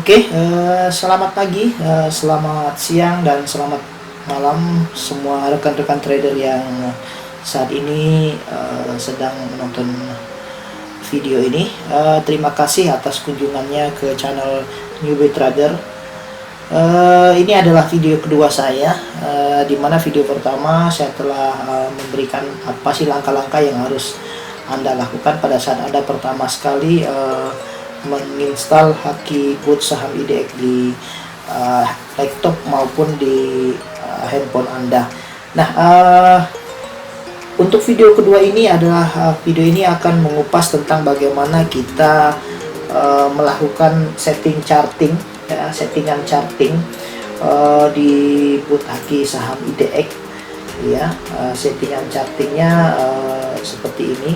Oke, selamat pagi, selamat siang, dan selamat malam semua rekan-rekan trader yang saat ini sedang menonton video ini. Terima kasih atas kunjungannya ke channel Newbie Trader. Ini adalah video kedua saya, di mana video pertama saya telah memberikan apa sih langkah-langkah yang harus Anda lakukan pada saat Anda pertama sekali menginstal Haki Boot saham IDX di laptop maupun di handphone Anda. Nah, untuk video kedua ini adalah video ini akan mengupas tentang bagaimana kita melakukan setting charting, ya, settingan charting di Boot Haki saham IDX, ya. Settingan chartingnya seperti ini.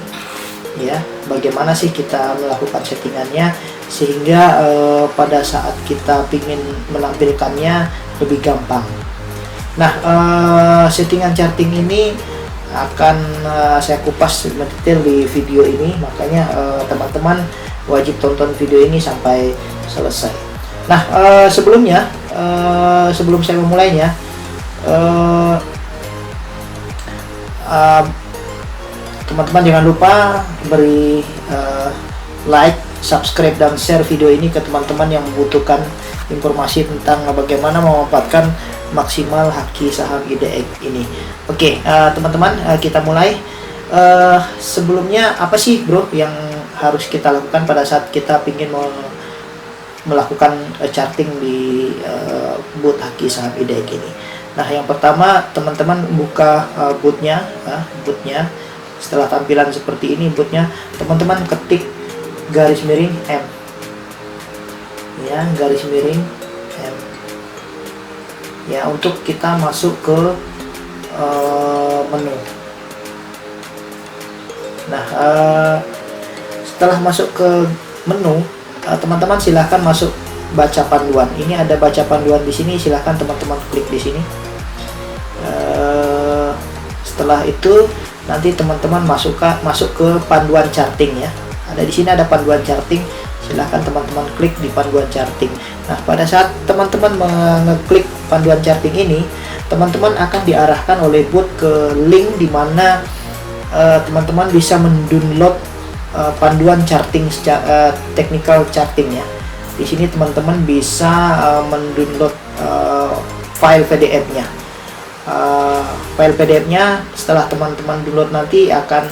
Ya, bagaimana sih kita melakukan settingannya sehingga pada saat kita ingin menampilkannya lebih gampang. Nah, settingan charting ini akan saya kupas detail di video ini, makanya teman-teman wajib tonton video ini sampai selesai. Nah, sebelumnya sebelum saya memulainya, teman-teman jangan lupa beri like, subscribe, dan share video ini ke teman-teman yang membutuhkan informasi tentang bagaimana memanfaatkan maksimal Haki saham IDX ini. Oke, teman-teman, kita mulai. Sebelumnya apa sih bro yang harus kita lakukan pada saat kita ingin melakukan charting di Boot Haki saham IDX ini? Nah, yang pertama teman-teman buka bootnya. Setelah tampilan seperti ini bootnya, teman-teman ketik garis miring M, ya, garis miring M, ya, untuk kita masuk ke menu. Nah, setelah masuk ke menu, teman-teman silahkan masuk baca panduan. Ini ada baca panduan di sini, silahkan teman-teman klik di sini. Setelah itu nanti teman-teman masuk ke panduan charting, ya. Ada di sini ada panduan charting, silahkan teman-teman klik di panduan charting. Nah, pada saat teman-teman mengeklik panduan charting ini, teman-teman akan diarahkan oleh bot ke link di mana teman-teman bisa mendownload panduan charting technical charting, ya. Di sini teman-teman bisa mendownload file PDF-nya. File PDF-nya setelah teman-teman download nanti akan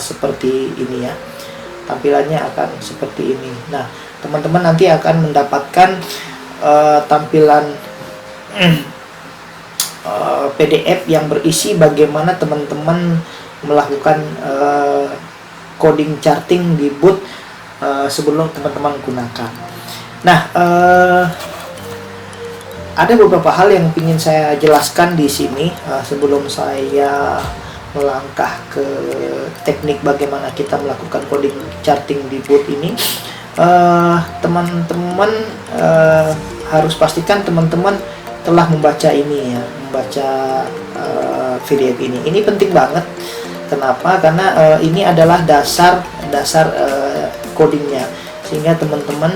seperti ini, ya, tampilannya akan seperti ini. Nah, teman-teman nanti akan mendapatkan tampilan PDF yang berisi bagaimana teman-teman melakukan coding charting di boot sebelum teman-teman gunakan. Nah, ada beberapa hal yang ingin saya jelaskan di sini sebelum saya melangkah ke teknik bagaimana kita melakukan coding charting di boot ini. Teman-teman harus pastikan teman-teman telah membaca ini, ya, membaca PDF ini. Ini penting banget. Kenapa? Karena ini adalah dasar codingnya, sehingga teman-teman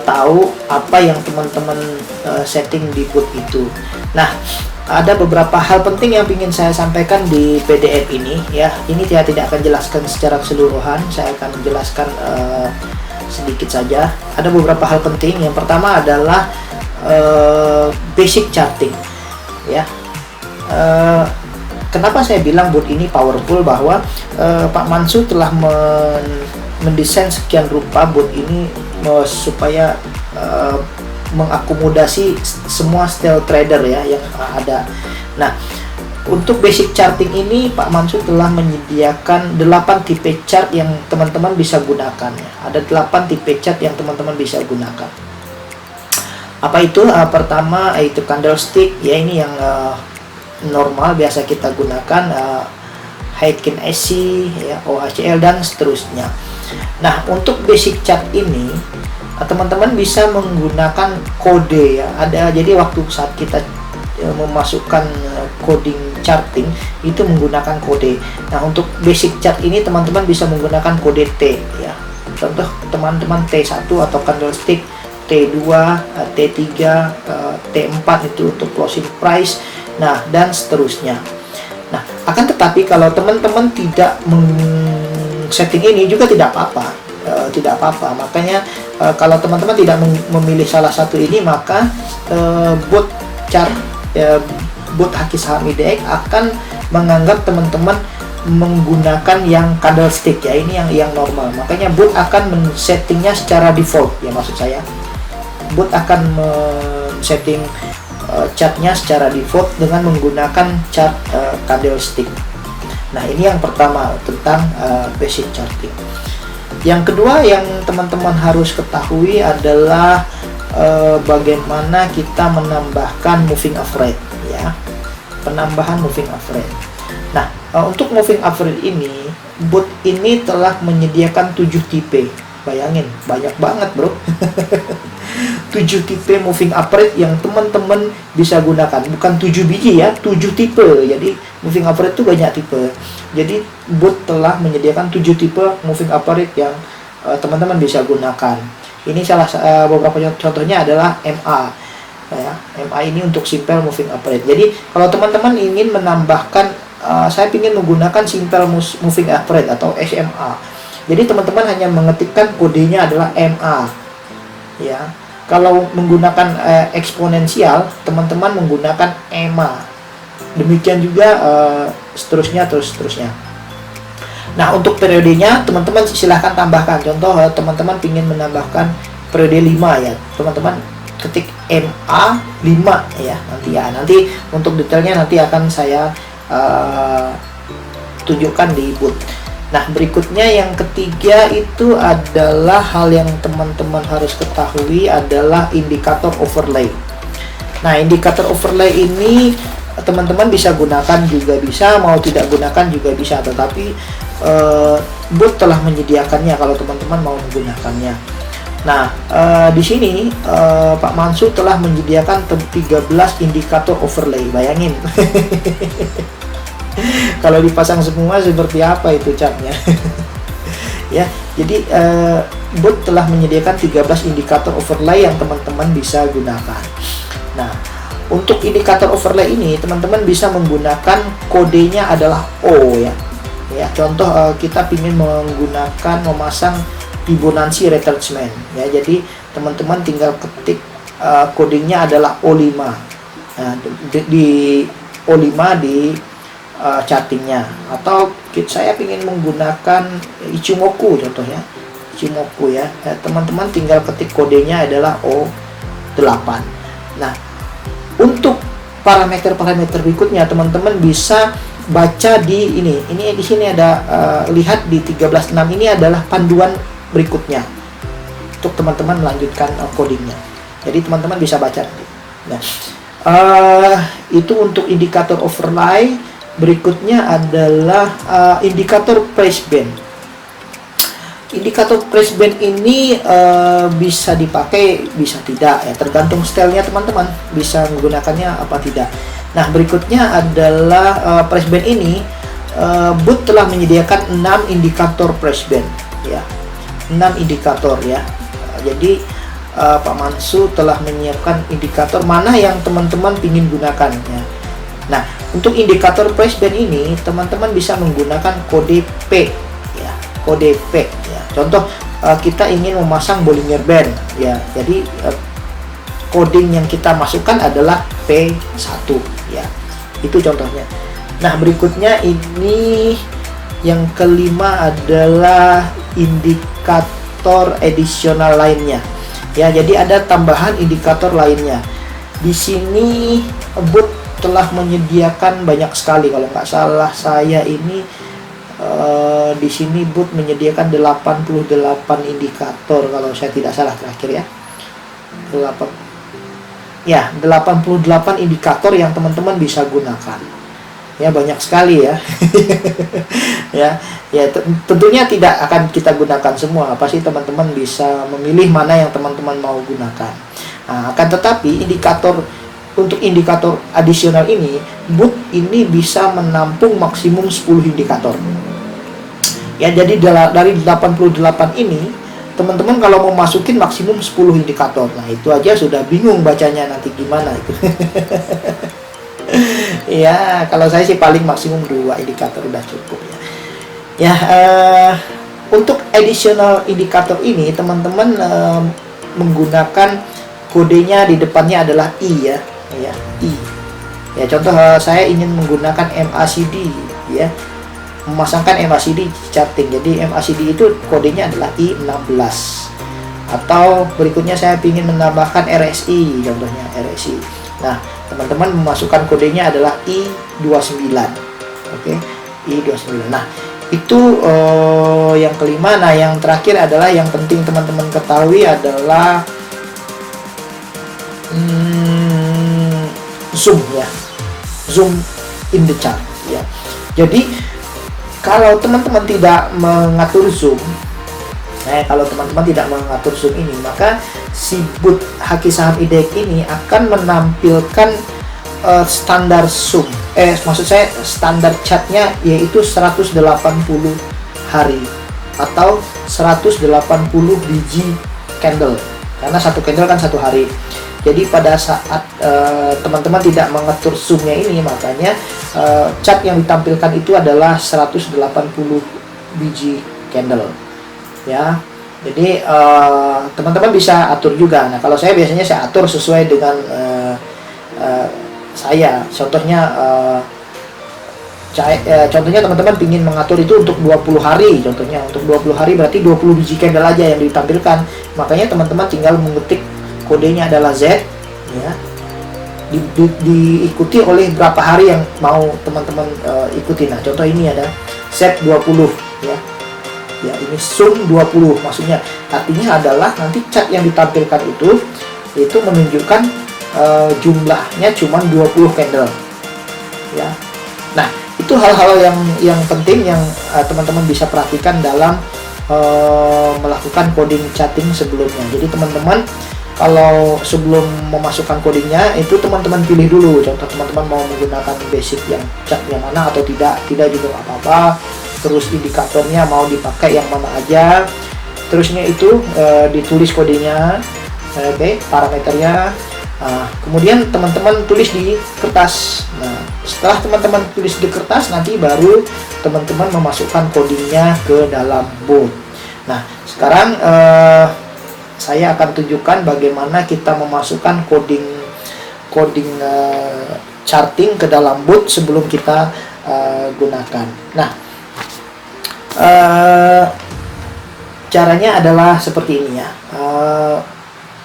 tahu apa yang teman-teman setting di boot itu. Nah, ada beberapa hal penting yang ingin saya sampaikan di PDF ini, ya. Ini saya tidak akan jelaskan secara keseluruhan, saya akan menjelaskan sedikit saja. Ada beberapa hal penting. Yang pertama adalah basic charting, ya. Kenapa saya bilang boot ini powerful? Bahwa Pak Mansur telah mendesain sekian rupa boot ini supaya mengakomodasi semua style trader, ya, yang ada. Nah, untuk basic charting ini Pak Mansur telah menyediakan 8 tipe chart yang teman-teman bisa gunakan, ya. Ada 8 tipe chart yang teman-teman bisa gunakan. Apa itu? Pertama itu candlestick, ya, ini yang normal biasa kita gunakan, Heikin SC, ya, OHCL, dan seterusnya. Nah, untuk basic chart ini teman-teman bisa menggunakan kode, ya. Jadi waktu saat kita memasukkan coding charting itu menggunakan kode. Nah, untuk basic chart ini teman-teman bisa menggunakan kode T, ya. contoh teman-teman T1 atau candlestick, T2, T3, T4 itu untuk closing price, nah dan seterusnya. Nah, akan tetapi kalau teman-teman tidak setting ini juga tidak apa-apa, makanya kalau teman-teman tidak memilih salah satu ini, maka bot chart bot Haki Saham IDX akan menganggap teman-teman menggunakan yang candlestick ya, ini yang normal. Makanya bot akan men-settingnya secara default ya, maksud saya bot akan men-setting chartnya secara default dengan menggunakan chart candlestick. Nah, ini yang pertama tentang basic charting. Yang kedua yang teman-teman harus ketahui adalah bagaimana kita menambahkan moving average ya, penambahan moving average. Nah, untuk moving average ini, bot ini telah menyediakan 7 tipe. Bayangin, banyak banget bro. 7 tipe moving average yang teman-teman bisa gunakan. Bukan 7 biji ya, 7 tipe. Jadi moving average itu banyak tipe. Jadi bot telah menyediakan 7 tipe moving average yang teman-teman bisa gunakan. Ini beberapa contohnya adalah MA ya. MA ini untuk simple moving average. Jadi kalau teman-teman ingin menambahkan, saya ingin menggunakan simple moving average atau SMA. Jadi teman-teman hanya mengetikkan kodenya adalah MA ya. Kalau menggunakan eksponensial, teman-teman menggunakan EMA. Demikian juga seterusnya. Nah, untuk periodenya teman-teman silahkan tambahkan. Contoh teman-teman ingin menambahkan periode 5 ya, teman-teman ketik MA 5 ya. Nanti untuk detailnya nanti akan saya tunjukkan di bot. Nah, berikutnya yang ketiga itu adalah hal yang teman-teman harus ketahui adalah indikator overlay. Nah, indikator overlay ini teman-teman bisa gunakan juga bisa, mau tidak gunakan juga bisa, tetapi bot telah menyediakannya kalau teman-teman mau menggunakannya. Nah, di sini Pak Mansur telah menyediakan 13 indikator overlay. Bayangin. Kalau dipasang semua seperti apa itu chartnya. Ya, jadi bot telah menyediakan 13 indikator overlay yang teman-teman bisa gunakan. Nah, untuk indikator overlay ini teman-teman bisa menggunakan kodenya adalah O ya. Ya, contoh kita ingin memasang Fibonacci retracement ya. Jadi teman-teman tinggal ketik kodenya adalah O5. Nah, di O5 di chartingnya, atau saya ingin menggunakan Ichimoku contohnya, Ichimoku ya, teman-teman tinggal ketik kodenya adalah O8. Nah, untuk parameter-parameter berikutnya teman-teman bisa baca di ini di sini ada lihat di 13.6 ini adalah panduan berikutnya untuk teman-teman melanjutkan codingnya. Jadi teman-teman bisa baca nanti. Nah, itu untuk indikator overlay. Berikutnya adalah indikator price band. Indikator price band ini bisa dipakai, bisa tidak ya, tergantung stylenya teman-teman, bisa menggunakannya apa tidak. Nah, berikutnya adalah price band ini bot telah menyediakan 6 indikator price band ya. 6 indikator ya. Jadi Pak Mansur telah menyiapkan indikator mana yang teman-teman ingin gunakan ya. Nah, untuk indikator price band ini teman-teman bisa menggunakan kode P ya, kode P ya. Contoh kita ingin memasang Bollinger Band ya. Jadi coding yang kita masukkan adalah P1 ya. Itu contohnya. Nah, berikutnya ini yang kelima adalah indikator additional lainnya. Ya, jadi ada tambahan indikator lainnya. Di sini bot telah menyediakan banyak sekali, kalau nggak salah saya ini di sini bot menyediakan 88 indikator kalau saya tidak salah terakhir ya. 88 indikator yang teman-teman bisa gunakan. Ya, banyak sekali ya. ya tentunya tidak akan kita gunakan semua, pasti teman-teman bisa memilih mana yang teman-teman mau gunakan. Nah, akan tetapi untuk indikator adisional ini, bot ini bisa menampung maksimum 10 indikator. Ya, jadi dari 88 ini teman-teman kalau mau masukin maksimum 10 indikator. Nah, itu aja sudah bingung bacanya nanti gimana itu. Ya, kalau saya sih paling maksimum 2 indikator udah cukup ya. Ya, untuk additional indikator ini teman-teman menggunakan kodenya di depannya adalah I ya, I. Ya, contoh saya ingin menggunakan MACD ya. Memasangkan MACD charting. Jadi MACD itu kodenya adalah I16. Atau berikutnya saya ingin menambahkan RSI, contohnya RSI. Nah, teman-teman memasukkan kodenya adalah I29. Oke, I29. Nah, itu yang kelima. Nah, yang terakhir adalah yang penting teman-teman ketahui adalah zoom ya. Zoom in the chart ya. Jadi kalau teman-teman tidak mengatur zoom, kalau teman-teman tidak mengatur zoom ini, maka si booth Haki Saham IDX ini akan menampilkan standar zoom. Maksud saya standar chartnya yaitu 180 hari atau 180 biji candle. Karena satu candle kan 1 hari. Jadi pada saat teman-teman tidak mengatur zoomnya ini, makanya chart yang ditampilkan itu adalah 180 biji candle ya. Jadi teman-teman bisa atur juga. Nah, kalau saya biasanya saya atur sesuai dengan saya. Contohnya contohnya teman-teman ingin mengatur itu untuk 20 hari. Contohnya untuk 20 hari berarti 20 biji candle aja yang ditampilkan. Makanya teman-teman tinggal mengetik kodenya adalah Z ya, diikuti oleh berapa hari yang mau teman-teman ikuti. Nah, contoh ini ada set 20 ya. Ya, ini zoom 20 maksudnya artinya adalah nanti chart yang ditampilkan itu menunjukkan jumlahnya cuma 20 candle ya. Nah, itu hal-hal yang penting yang teman-teman bisa perhatikan dalam melakukan coding charting sebelumnya. Jadi teman-teman kalau sebelum memasukkan codingnya itu teman-teman pilih dulu. Contoh teman-teman mau menggunakan basic yang chart yang mana atau tidak juga apa-apa. Terus indikatornya mau dipakai yang mana aja. Terusnya itu ditulis kodenya, parameternya. Kemudian teman-teman tulis di kertas. Nah, setelah teman-teman tulis di kertas, nanti baru teman-teman memasukkan codingnya ke dalam bot. Nah, sekarang saya akan tunjukkan bagaimana kita memasukkan coding charting ke dalam bot sebelum kita gunakan. Nah, caranya adalah seperti ini ya.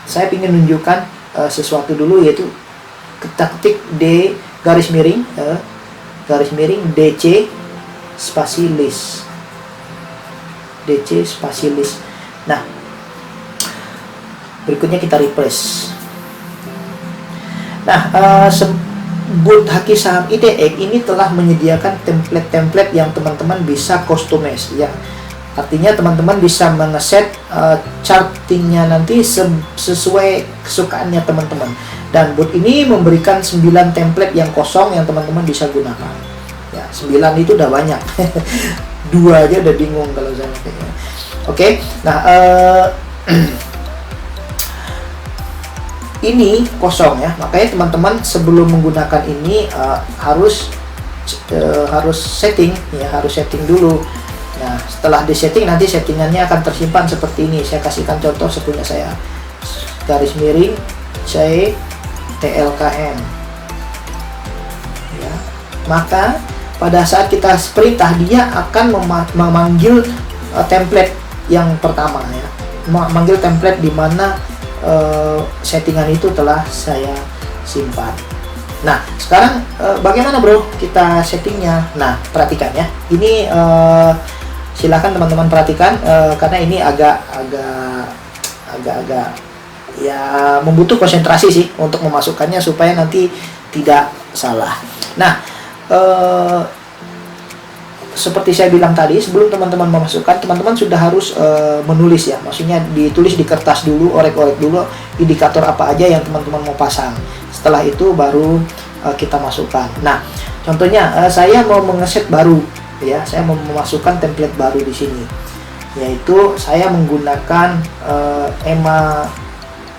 Saya ingin menunjukkan sesuatu dulu, yaitu kita ketik D garis miring DC spasi list. DC spasi list. Nah, berikutnya kita refresh. Nah, booth Haki Saham IDX ini telah menyediakan template-template yang teman-teman bisa customize ya. Artinya teman-teman bisa mengeset chartingnya nanti sesuai kesukaannya teman-teman. Dan booth ini memberikan 9 template yang kosong yang teman-teman bisa gunakan. Ya, 9 itu udah banyak. 2 aja udah bingung kalau saya kayaknya. Oke. Nah, ini kosong ya, makanya teman-teman sebelum menggunakan ini harus setting ya, harus setting dulu. Nah, setelah disetting nanti settingannya akan tersimpan seperti ini. Saya kasihkan contoh sepunya saya, garis miring C TLKM ya. Maka pada saat kita perintah dia akan memanggil template yang pertama ya, memanggil template di mana settingan itu telah saya simpan. Nah, sekarang bagaimana bro kita settingnya? Nah, perhatikan ya. Ini silakan teman-teman perhatikan karena ini agak ya membutuh konsentrasi sih untuk memasukkannya supaya nanti tidak salah. Nah, seperti saya bilang tadi, sebelum teman-teman memasukkan, teman-teman sudah harus menulis ya, maksudnya ditulis di kertas dulu, orek-orek dulu indikator apa aja yang teman-teman mau pasang. Setelah itu baru kita masukkan. Nah, contohnya saya mau mengeset baru ya, saya mau memasukkan template baru di sini. yaitu saya menggunakan EMA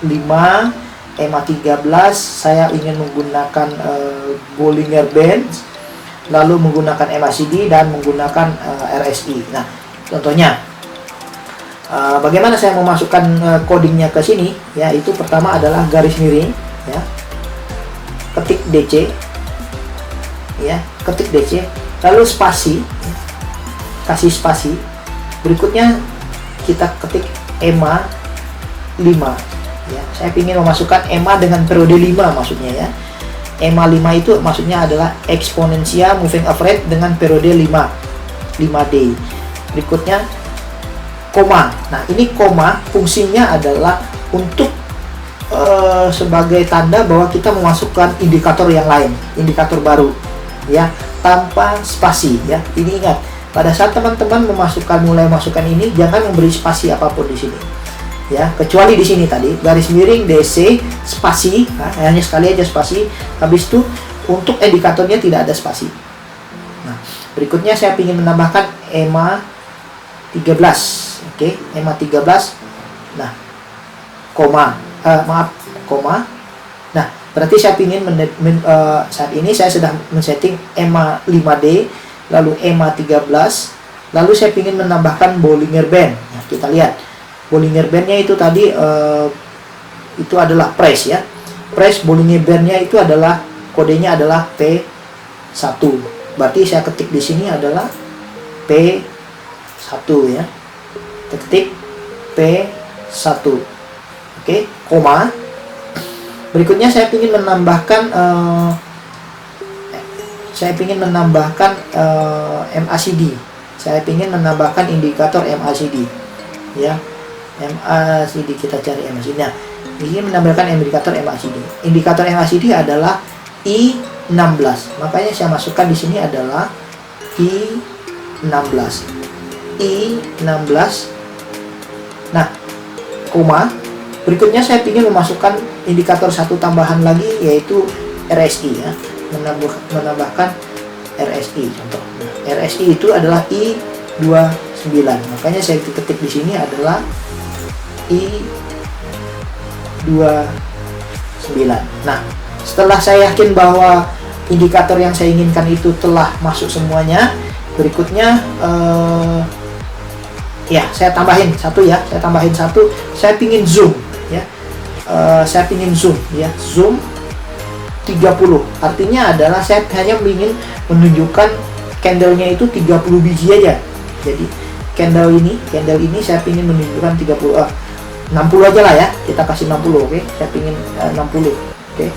5, EMA 13, saya ingin menggunakan Bollinger Bands, lalu menggunakan MACD dan menggunakan RSI. Nah, contohnya bagaimana saya memasukkan codingnya ke sini, ya, itu pertama adalah garis miring, ya, ketik DC, ya, ketik DC, lalu spasi, kasih spasi. Berikutnya kita ketik EMA 5, ya. Saya ingin memasukkan EMA dengan periode 5 maksudnya, ya. EMA 5 itu maksudnya adalah eksponensial moving average dengan periode 5D. Berikutnya koma. Nah, ini koma fungsinya adalah untuk sebagai tanda bahwa kita memasukkan indikator yang lain, indikator baru, ya, tanpa spasi, ya. Ini ingat, pada saat teman-teman mulai masukkan ini, jangan memberi spasi apapun di sini, ya, kecuali di sini tadi garis miring DC spasi, nah, hanya sekali aja spasi. Habis itu untuk indikatornya tidak ada spasi. Nah, berikutnya saya ingin menambahkan EMA 13, oke, EMA 13. Nah, koma, koma. Nah, berarti saya ingin saat ini saya sudah men-setting EMA 5D, lalu EMA 13, lalu saya ingin menambahkan Bollinger Band. Nah, kita lihat Bollinger Band-nya itu tadi itu adalah press, ya. Press Bollinger Band-nya itu adalah kodenya adalah P1. Berarti saya ketik di sini adalah P1, ya. Ketik P1. Oke, koma. Berikutnya saya ingin menambahkan MACD. Saya ingin menambahkan indikator MACD, ya. MACD, kita cari MACD. Nah, ini menambahkan indikator MACD. Indikator MACD adalah I16. Makanya saya masukkan di sini adalah I16. I16. Nah, koma. Berikutnya saya ingin memasukkan indikator satu tambahan lagi, yaitu RSI, ya. Menambahkan RSI, contoh. Nah, RSI itu adalah I29. Makanya saya ketik di sini adalah I29. Nah, setelah saya yakin bahwa indikator yang saya inginkan itu telah masuk semuanya, berikutnya ya, saya tambahin satu, ya. Saya ingin zoom, ya. Saya ingin zoom, ya. Zoom 30. Artinya adalah saya hanya ingin menunjukkan candle-nya itu 30 biji aja. Jadi candle ini saya ingin menunjukkan 60 aja lah, ya. Kita kasih 60, oke. Saya ingin 60. Oke.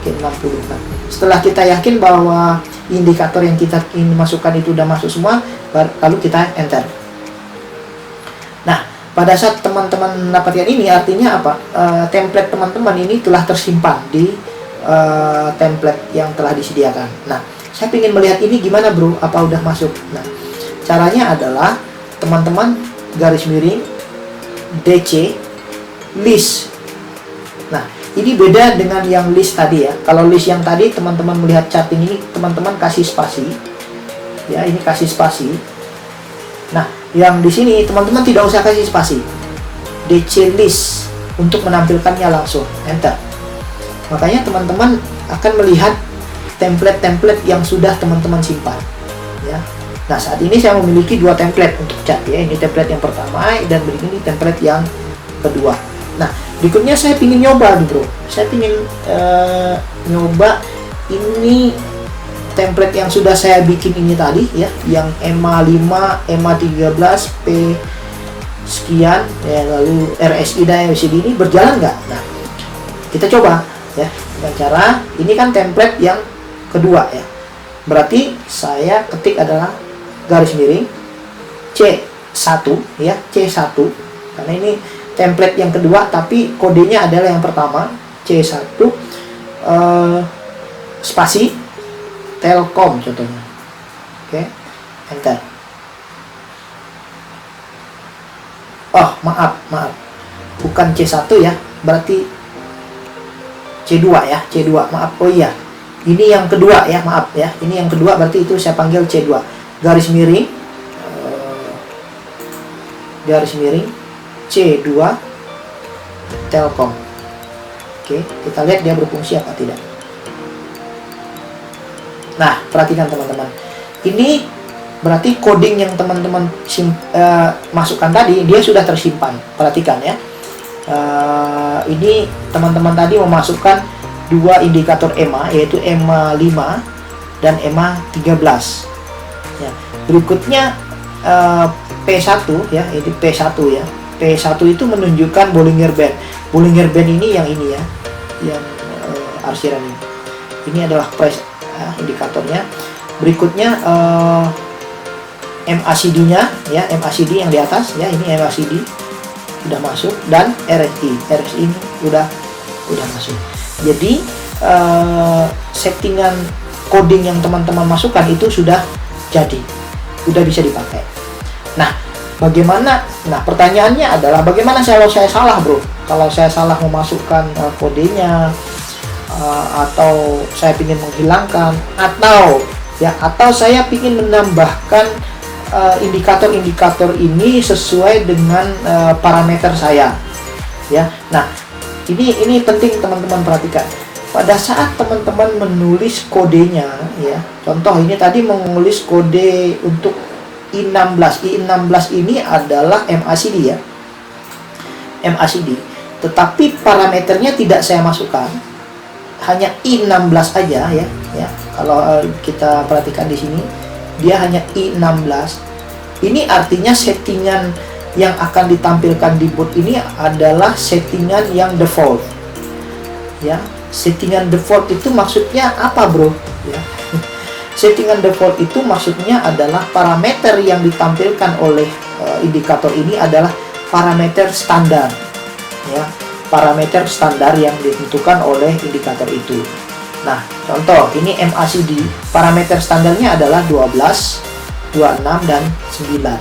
60. Nah, setelah kita yakin bahwa indikator yang kita ingin masukkan itu udah masuk semua, lalu kita enter. Nah, pada saat teman-teman mendapatkan ini, artinya apa? Template teman-teman ini telah tersimpan di template yang telah disediakan. Nah, saya ingin melihat ini gimana, bro, apa udah masuk. Nah, caranya adalah teman-teman garis miring DC list. Nah, ini beda dengan yang list tadi, ya. Kalau list yang tadi teman-teman melihat charting ini, teman-teman kasih spasi, ya, ini kasih spasi. Nah, yang di sini teman-teman tidak usah kasih spasi. DC list untuk menampilkannya langsung, enter. Makanya teman-teman akan melihat template-template yang sudah teman-teman simpan, ya. Nah, saat ini saya memiliki dua template untuk chart, ya. Ini template yang pertama dan berikut ini template yang kedua. Nah, berikutnya saya ingin nyoba nih, bro. Saya ingin nyoba ini template yang sudah saya bikin ini tadi, ya, yang EMA 5, EMA 13, P sekian, ya, lalu RSI dan MACD ini berjalan nggak? Nah, kita coba, ya, dengan cara ini kan template yang kedua, ya. Berarti saya ketik adalah garis miring C1, ya, C1, karena ini template yang kedua tapi kodenya adalah yang pertama, C1, spasi Telkom contohnya. Oke, enter. Oh, maaf, bukan C1, ya, berarti C2, ya, C2, maaf. Oh iya, ini yang kedua, ya, maaf, ya, ini yang kedua, berarti itu saya panggil C2. Garis miring garis miring C2 Telkom. Oke, kita lihat dia berfungsi apa tidak. Nah, perhatikan teman-teman. Ini berarti coding yang teman-teman masukkan tadi, dia sudah tersimpan. Perhatikan ya. Ini teman-teman tadi memasukkan dua indikator EMA, yaitu EMA 5 dan EMA 13. Ya. Berikutnya P1 ya, ini P1 ya. P1 itu menunjukkan Bollinger Band. Bollinger Band ini yang yang arsiran ini. Ini adalah press indikatornya. Berikutnya MACD-nya ya, MACD yang di atas ya, ini MACD sudah masuk, dan RSI ini udah masuk. Jadi settingan coding yang teman-teman masukkan itu sudah jadi, udah bisa dipakai. Nah, bagaimana? Nah, pertanyaannya adalah bagaimana kalau saya salah, bro? Kalau saya salah memasukkan kodenya, atau saya ingin menghilangkan, atau saya ingin menambahkan indikator-indikator ini sesuai dengan parameter saya, ya. Nah, ini penting teman-teman perhatikan. Pada saat teman-teman menulis kodenya, ya, contoh ini tadi menulis kode untuk I16 ini adalah MACD ya, MACD. Tetapi parameternya tidak saya masukkan, hanya I16 aja ya. Kalau kita perhatikan di sini, dia hanya I16. Ini artinya settingan yang akan ditampilkan di board ini adalah settingan yang default. Ya, settingan default itu maksudnya apa, bro? Ya. Settingan default itu maksudnya adalah parameter yang ditampilkan oleh indikator ini adalah parameter standar. Ya, parameter standar yang ditentukan oleh indikator itu. Nah, contoh ini MACD, parameter standarnya adalah 12, 26 dan 9.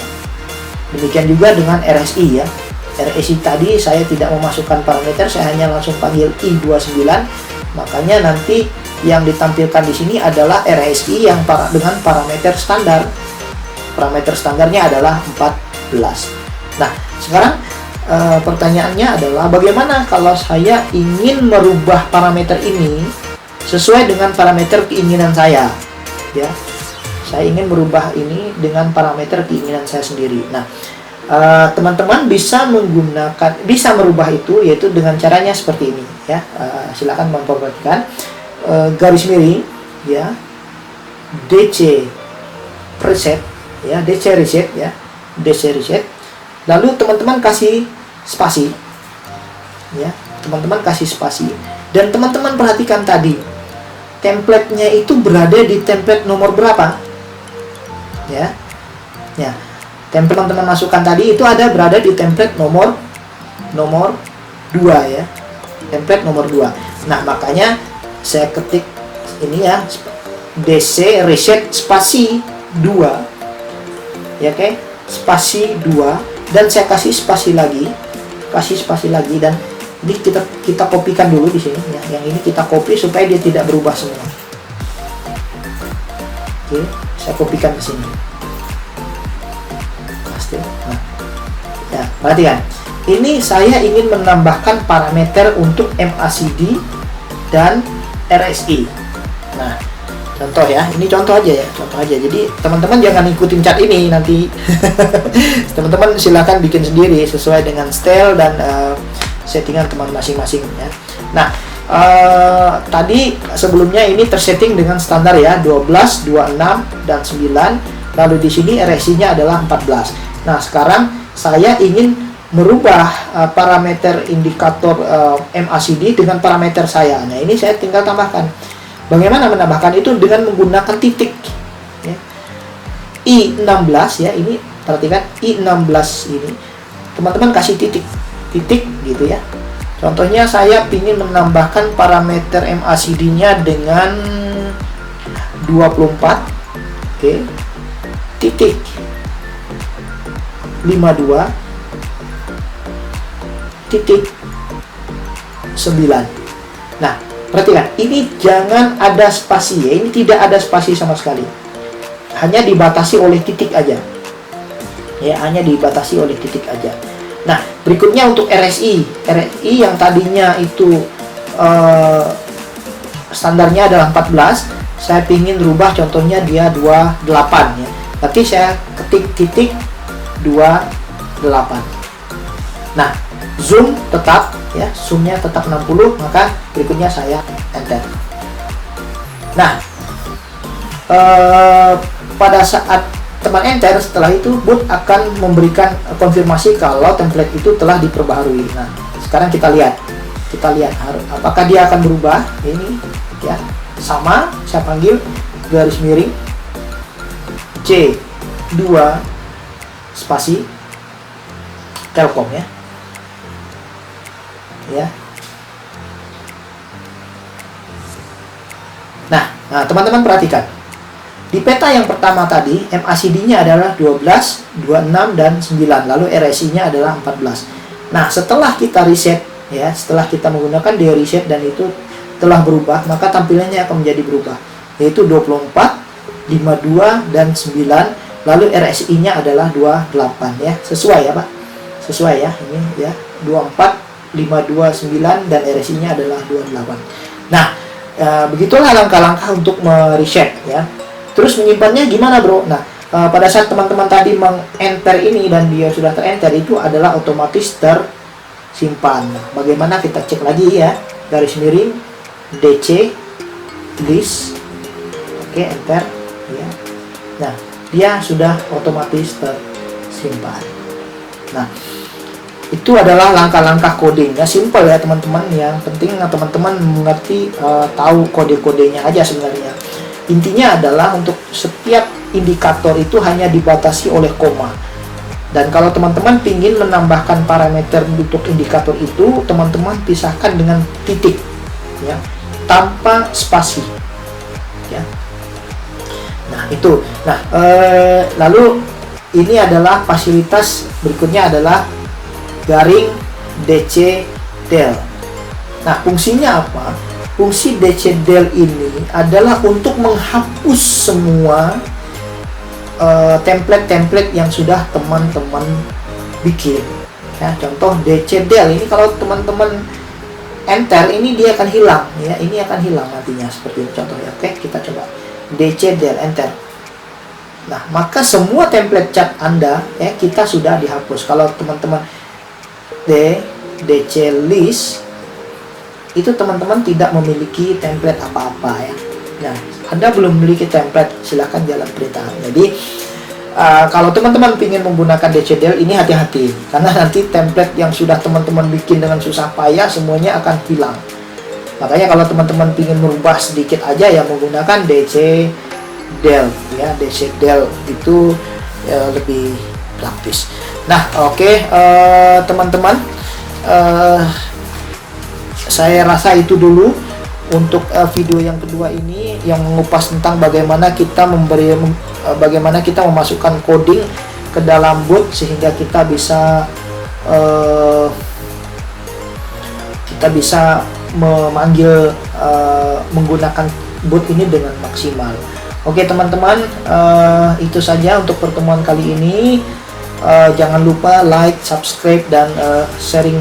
Demikian juga dengan RSI ya. RSI tadi saya tidak memasukkan parameter, saya hanya langsung panggil I29. Makanya nanti yang ditampilkan di sini adalah RSI yang dengan parameter standar. Parameter standarnya adalah 14. Nah, sekarang pertanyaannya adalah bagaimana kalau saya ingin merubah parameter ini sesuai dengan parameter keinginan saya, ya. Saya ingin merubah ini dengan parameter keinginan saya sendiri. Nah, teman-teman bisa merubah itu, yaitu dengan caranya seperti ini, ya. Silakan memperhatikan garis miring, ya, DC reset, ya, DC reset, ya, DC reset. Lalu teman-teman kasih spasi, ya, teman-teman kasih spasi, dan teman-teman perhatikan tadi template-nya itu berada di template nomor berapa, ya. Template teman-teman masukkan tadi itu berada di template nomor 2 ya, template nomor 2. Nah, makanya saya ketik ini ya, DC reset spasi 2, ya, oke, spasi 2, dan saya kasih spasi lagi, dan ini kita kopikan dulu di sini ya. Yang ini kita copy supaya dia tidak berubah semua. Oke, saya kopikan ke sini. Pasti. Nah, ya, perhatikan. Ini saya ingin menambahkan parameter untuk MACD dan RSI. Nah, contoh ya, ini contoh aja ya, Jadi teman-teman jangan ikutin cat ini nanti. Teman-teman silakan bikin sendiri sesuai dengan style dan settingan teman masing-masing ya. Nah, tadi sebelumnya ini tersetting dengan standar ya, 12, 26 dan 9. Lalu di sini RSI-nya adalah 14. Nah, sekarang saya ingin merubah parameter indikator MACD dengan parameter saya. Nah, ini saya tinggal tambahkan. Bagaimana menambahkan itu? Dengan menggunakan titik ya. I16 ya, ini perhatikan I16 ini. Teman-teman kasih titik gitu ya. Contohnya saya ingin menambahkan parameter MACD-nya dengan 24. Oke. Titik 52 titik 9. Nah, perhatikan, ini jangan ada spasi ya. Ini tidak ada spasi sama sekali. Hanya dibatasi oleh titik aja. ya, hanya dibatasi oleh titik aja. Nah, berikutnya untuk RSI yang tadinya itu standarnya adalah 14, saya ingin rubah contohnya dia 28 ya. Tapi saya ketik titik 28. Nah, zoom tetap ya, zoomnya tetap 60, maka berikutnya saya enter. Nah, pada saat teman enter, setelah itu boot akan memberikan konfirmasi kalau template itu telah diperbaharui. Nah, sekarang kita lihat apakah dia akan berubah. Ini ya, sama, saya panggil garis miring C2 spasi Telkom ya. Nah, teman-teman perhatikan. Di peta yang pertama tadi, MACD-nya adalah 12, 26, dan 9. Lalu RSI-nya adalah 14. Nah, setelah kita reset, ya, setelah kita menggunakan dia reset dan itu telah berubah, maka tampilannya akan menjadi berubah. Yaitu 24, 52, dan 9. Lalu RSI-nya adalah 28, ya. Sesuai ya, Pak? Sesuai ya, ini ya. 24, 52, 9, dan RSI-nya adalah 28. Nah, begitulah langkah-langkah untuk mereset, ya. Terus menyimpannya gimana, bro? Nah, pada saat teman-teman tadi meng-enter ini dan dia sudah ter-enter, itu adalah otomatis tersimpan. Nah, bagaimana kita cek lagi ya? Garis miring DC list. Oke, enter ya. Nah, dia sudah otomatis tersimpan. Nah, itu adalah langkah-langkah coding ya, simple ya teman-teman. Yang penting teman-teman mengerti, tahu kode-kodenya aja sebenarnya. Intinya adalah untuk setiap indikator itu hanya dibatasi oleh koma. Dan kalau teman-teman ingin menambahkan parameter untuk indikator itu, teman-teman pisahkan dengan titik ya, tanpa spasi ya. Nah, itu. Nah, lalu ini adalah fasilitas berikutnya adalah garing DC del. Nah, fungsinya apa? Fungsi DC del ini adalah untuk menghapus semua template-template yang sudah teman-teman bikin. Ya, contoh DC del ini kalau teman-teman enter ini dia akan hilang ya, ini akan hilang nantinya seperti ini contohnya. Oke, kita coba DC del, enter. Nah, maka semua template chat Anda ya kita sudah dihapus. Kalau teman-teman DC list itu teman-teman tidak memiliki template apa-apa ya. Nah, Anda belum memiliki template, silahkan jalan perintah. Jadi kalau teman-teman ingin menggunakan DC del ini hati-hati, karena nanti template yang sudah teman-teman bikin dengan susah payah semuanya akan hilang. Makanya kalau teman-teman ingin merubah sedikit aja ya menggunakan DC del ya, DC del itu lebih praktis. Nah, oke, teman-teman, saya rasa itu dulu untuk video yang kedua ini yang mengupas tentang bagaimana kita memasukkan coding ke dalam boot sehingga kita bisa memanggil menggunakan boot ini dengan maksimal. Oke teman-teman, itu saja untuk pertemuan kali ini. Jangan lupa like, subscribe, dan sharing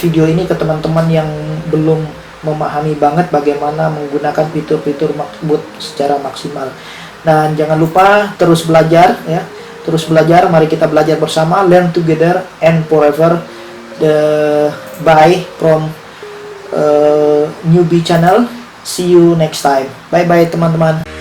video ini ke teman-teman yang belum memahami banget bagaimana menggunakan fitur-fitur boot secara maksimal. Dan jangan lupa terus belajar ya, terus belajar. Mari kita belajar bersama, learn together and forever. Bye from newbie channel. See you next time. Bye bye teman-teman.